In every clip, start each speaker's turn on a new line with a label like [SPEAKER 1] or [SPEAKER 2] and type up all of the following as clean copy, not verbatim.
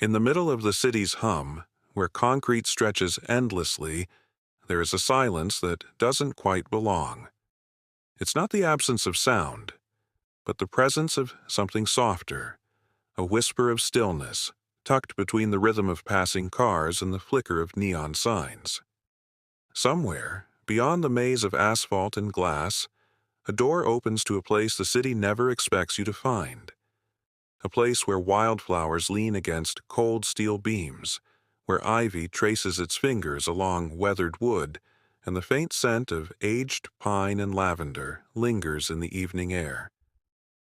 [SPEAKER 1] In the middle of the city's hum, where concrete stretches endlessly, there is a silence that doesn't quite belong. It's not the absence of sound, but the presence of something softer, a whisper of stillness, tucked between the rhythm of passing cars and the flicker of neon signs. Somewhere, beyond the maze of asphalt and glass, a door opens to a place the city never expects you to find. A place where wildflowers lean against cold steel beams, where ivy traces its fingers along weathered wood, and the faint scent of aged pine and lavender lingers in the evening air.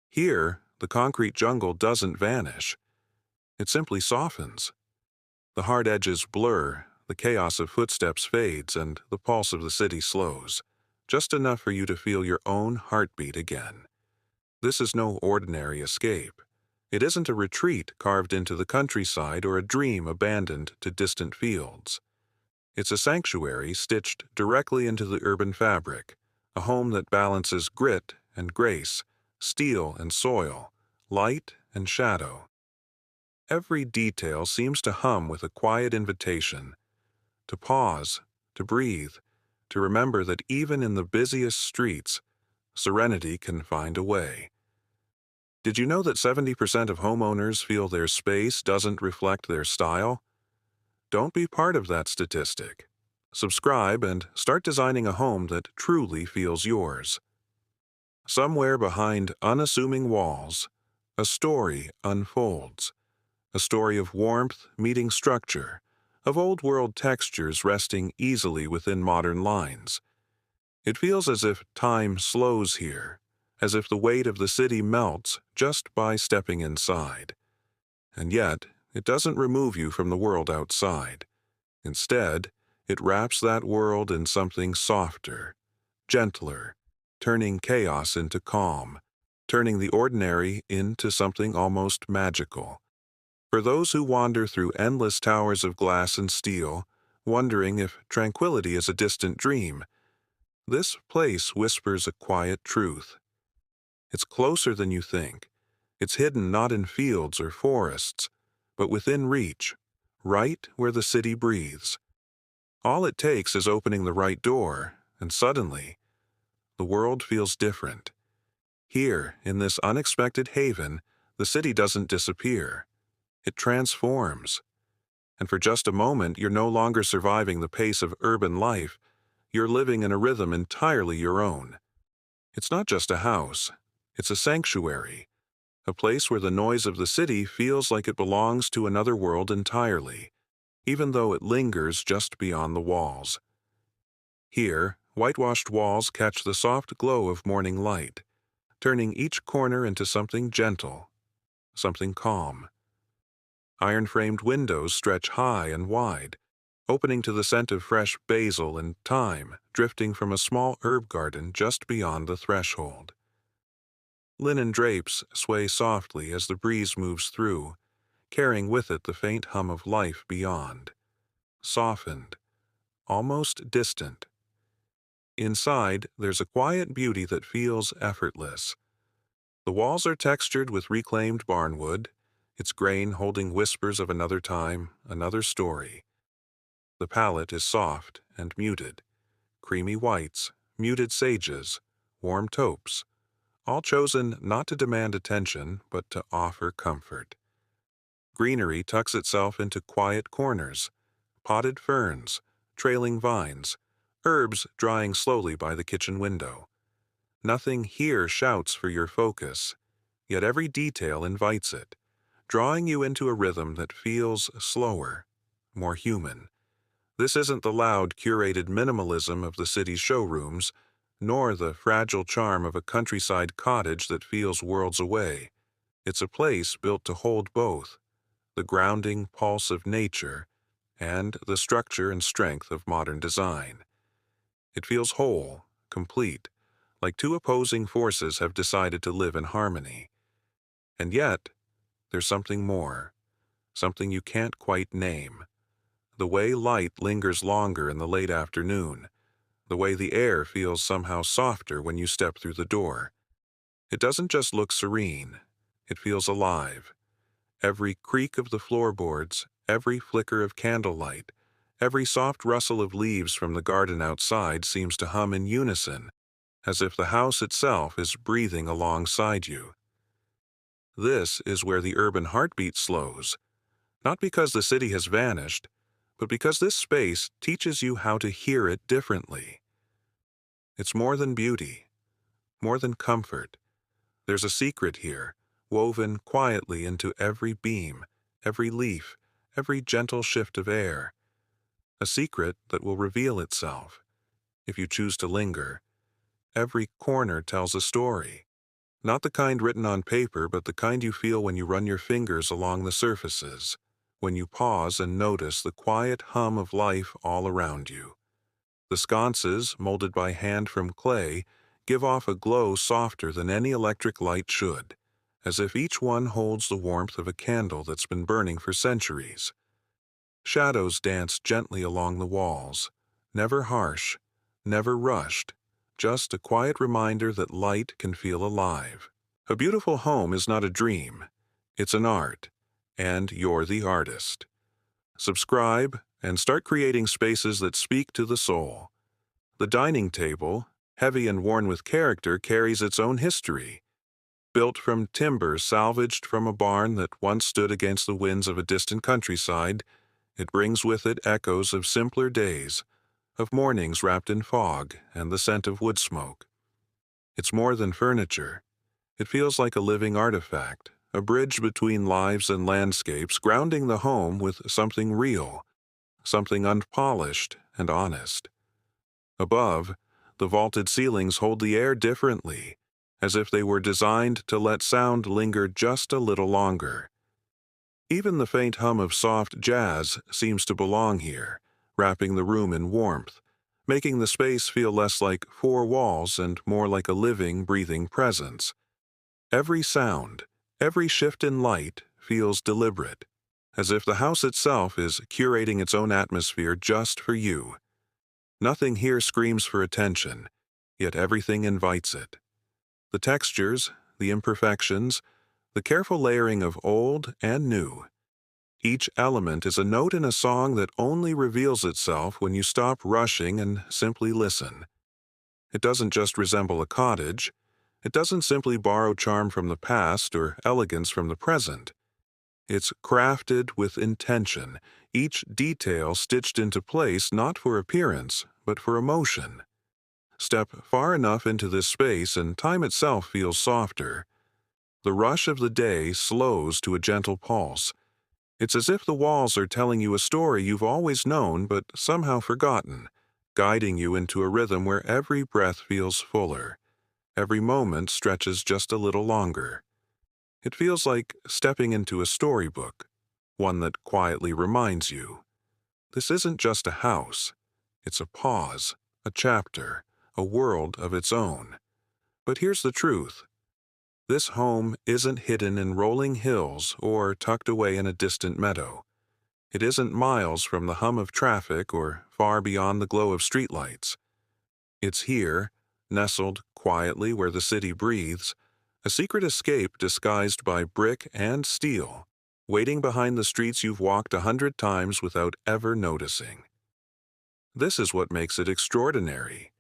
[SPEAKER 1] Here, the concrete jungle doesn't vanish. It simply softens. The hard edges blur, the chaos of footsteps fades, and the pulse of the city slows, just enough for you to feel your own heartbeat again. This is no ordinary escape. It isn't a retreat carved into the countryside or a dream abandoned to distant fields. It's a sanctuary stitched directly into the urban fabric, a home that balances grit and grace, steel and soil, light and shadow. Every detail seems to hum with a quiet invitation, to pause, to breathe, to remember that even in the busiest streets, serenity can find a way. Did you know that 70% of homeowners feel their space doesn't reflect their style? Don't be part of that statistic. Subscribe and start designing a home that truly feels yours. Somewhere behind unassuming walls, a story unfolds. A story of warmth meeting structure, of old-world textures resting easily within modern lines. It feels as if time slows here, as if the weight of the city melts just by stepping inside. And yet, it doesn't remove you from the world outside. Instead, it wraps that world in something softer, gentler, turning chaos into calm, turning the ordinary into something almost magical. For those who wander through endless towers of glass and steel, wondering if tranquility is a distant dream, this place whispers a quiet truth. It's closer than you think. It's hidden not in fields or forests, but within reach, right where the city breathes. All it takes is opening the right door, and suddenly, the world feels different. Here, in this unexpected haven, the city doesn't disappear. It transforms. And for just a moment, you're no longer surviving the pace of urban life. You're living in a rhythm entirely your own. It's not just a house. It's a sanctuary, a place where the noise of the city feels like it belongs to another world entirely, even though it lingers just beyond the walls. Here, whitewashed walls catch the soft glow of morning light, turning each corner into something gentle, something calm. Iron-framed windows stretch high and wide, opening to the scent of fresh basil and thyme drifting from a small herb garden just beyond the threshold. Linen drapes sway softly as the breeze moves through, carrying with it the faint hum of life beyond. Softened, almost distant. Inside, there's a quiet beauty that feels effortless. The walls are textured with reclaimed barnwood, its grain holding whispers of another time, another story. The palette is soft and muted. Creamy whites, muted sages, warm taupes, all chosen not to demand attention, but to offer comfort. Greenery tucks itself into quiet corners, potted ferns, trailing vines, herbs drying slowly by the kitchen window. Nothing here shouts for your focus, yet every detail invites it, drawing you into a rhythm that feels slower, more human. This isn't the loud, curated minimalism of the city's showrooms, nor the fragile charm of a countryside cottage that feels worlds away. It's a place built to hold both, the grounding pulse of nature and the structure and strength of modern design. It feels whole, complete, like two opposing forces have decided to live in harmony. And yet, there's something more, something you can't quite name. The way light lingers longer in the late afternoon, the way the air feels somehow softer when you step through the door. It doesn't just look serene, it feels alive. Every creak of the floorboards, every flicker of candlelight, every soft rustle of leaves from the garden outside seems to hum in unison, as if the house itself is breathing alongside you. This is where the urban heartbeat slows, not because the city has vanished, but because this space teaches you how to hear it differently. It's more than beauty, more than comfort. There's a secret here, woven quietly into every beam, every leaf, every gentle shift of air. A secret that will reveal itself, if you choose to linger. Every corner tells a story. Not the kind written on paper, but the kind you feel when you run your fingers along the surfaces, when you pause and notice the quiet hum of life all around you. The sconces, molded by hand from clay, give off a glow softer than any electric light should, as if each one holds the warmth of a candle that's been burning for centuries. Shadows dance gently along the walls, never harsh, never rushed, just a quiet reminder that light can feel alive. A beautiful home is not a dream, it's an art, and you're the artist. Subscribe and start creating spaces that speak to the soul. The dining table, heavy and worn with character, carries its own history. Built from timber salvaged from a barn that once stood against the winds of a distant countryside, it brings with it echoes of simpler days, of mornings wrapped in fog and the scent of wood smoke. It's more than furniture. It feels like a living artifact, a bridge between lives and landscapes, grounding the home with something real, something unpolished and honest. Above, the vaulted ceilings hold the air differently, as if they were designed to let sound linger just a little longer. Even the faint hum of soft jazz seems to belong here, wrapping the room in warmth, making the space feel less like four walls and more like a living, breathing presence. Every sound, every shift in light feels deliberate, as if the house itself is curating its own atmosphere just for you. Nothing here screams for attention, yet everything invites it. The textures, the imperfections, the careful layering of old and new. Each element is a note in a song that only reveals itself when you stop rushing and simply listen. It doesn't just resemble a cottage. It doesn't simply borrow charm from the past or elegance from the present. It's crafted with intention, each detail stitched into place not for appearance, but for emotion. Step far enough into this space and time itself feels softer. The rush of the day slows to a gentle pulse. It's as if the walls are telling you a story you've always known but somehow forgotten, guiding you into a rhythm where every breath feels fuller. Every moment stretches just a little longer. It feels like stepping into a storybook, one that quietly reminds you. This isn't just a house. It's a pause, a chapter, a world of its own. But here's the truth. This home isn't hidden in rolling hills or tucked away in a distant meadow. It isn't miles from the hum of traffic or far beyond the glow of streetlights. It's here, nestled quietly where the city breathes, a secret escape disguised by brick and steel, waiting behind the streets you've walked 100 times without ever noticing. This is what makes it extraordinary.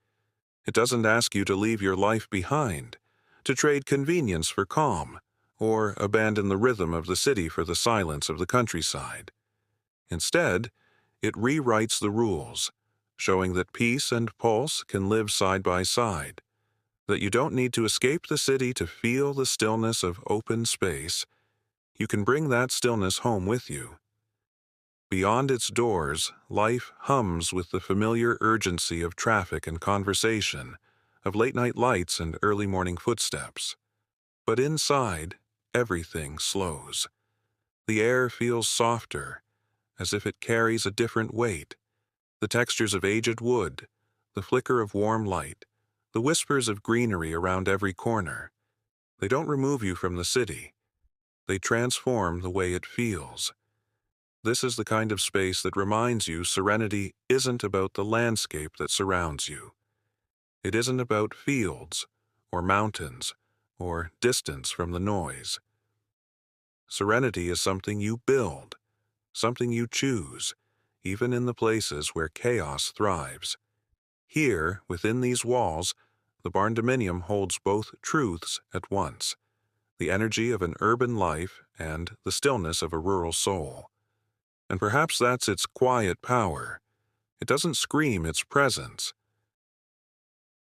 [SPEAKER 1] It doesn't ask you to leave your life behind, to trade convenience for calm, or abandon the rhythm of the city for the silence of the countryside. Instead, it rewrites the rules, showing that peace and pulse can live side by side, that you don't need to escape the city to feel the stillness of open space. You can bring that stillness home with you. Beyond its doors, life hums with the familiar urgency of traffic and conversation, of late-night lights and early morning footsteps. But inside, everything slows. The air feels softer, as if it carries a different weight. The textures of aged wood, the flicker of warm light, the whispers of greenery around every corner. They don't remove you from the city. They transform the way it feels. This is the kind of space that reminds you serenity isn't about the landscape that surrounds you. It isn't about fields, or mountains, or distance from the noise. Serenity is something you build, something you choose, even in the places where chaos thrives. Here, within these walls, the Barndominium holds both truths at once, the energy of an urban life and the stillness of a rural soul. And perhaps that's its quiet power. It doesn't scream its presence,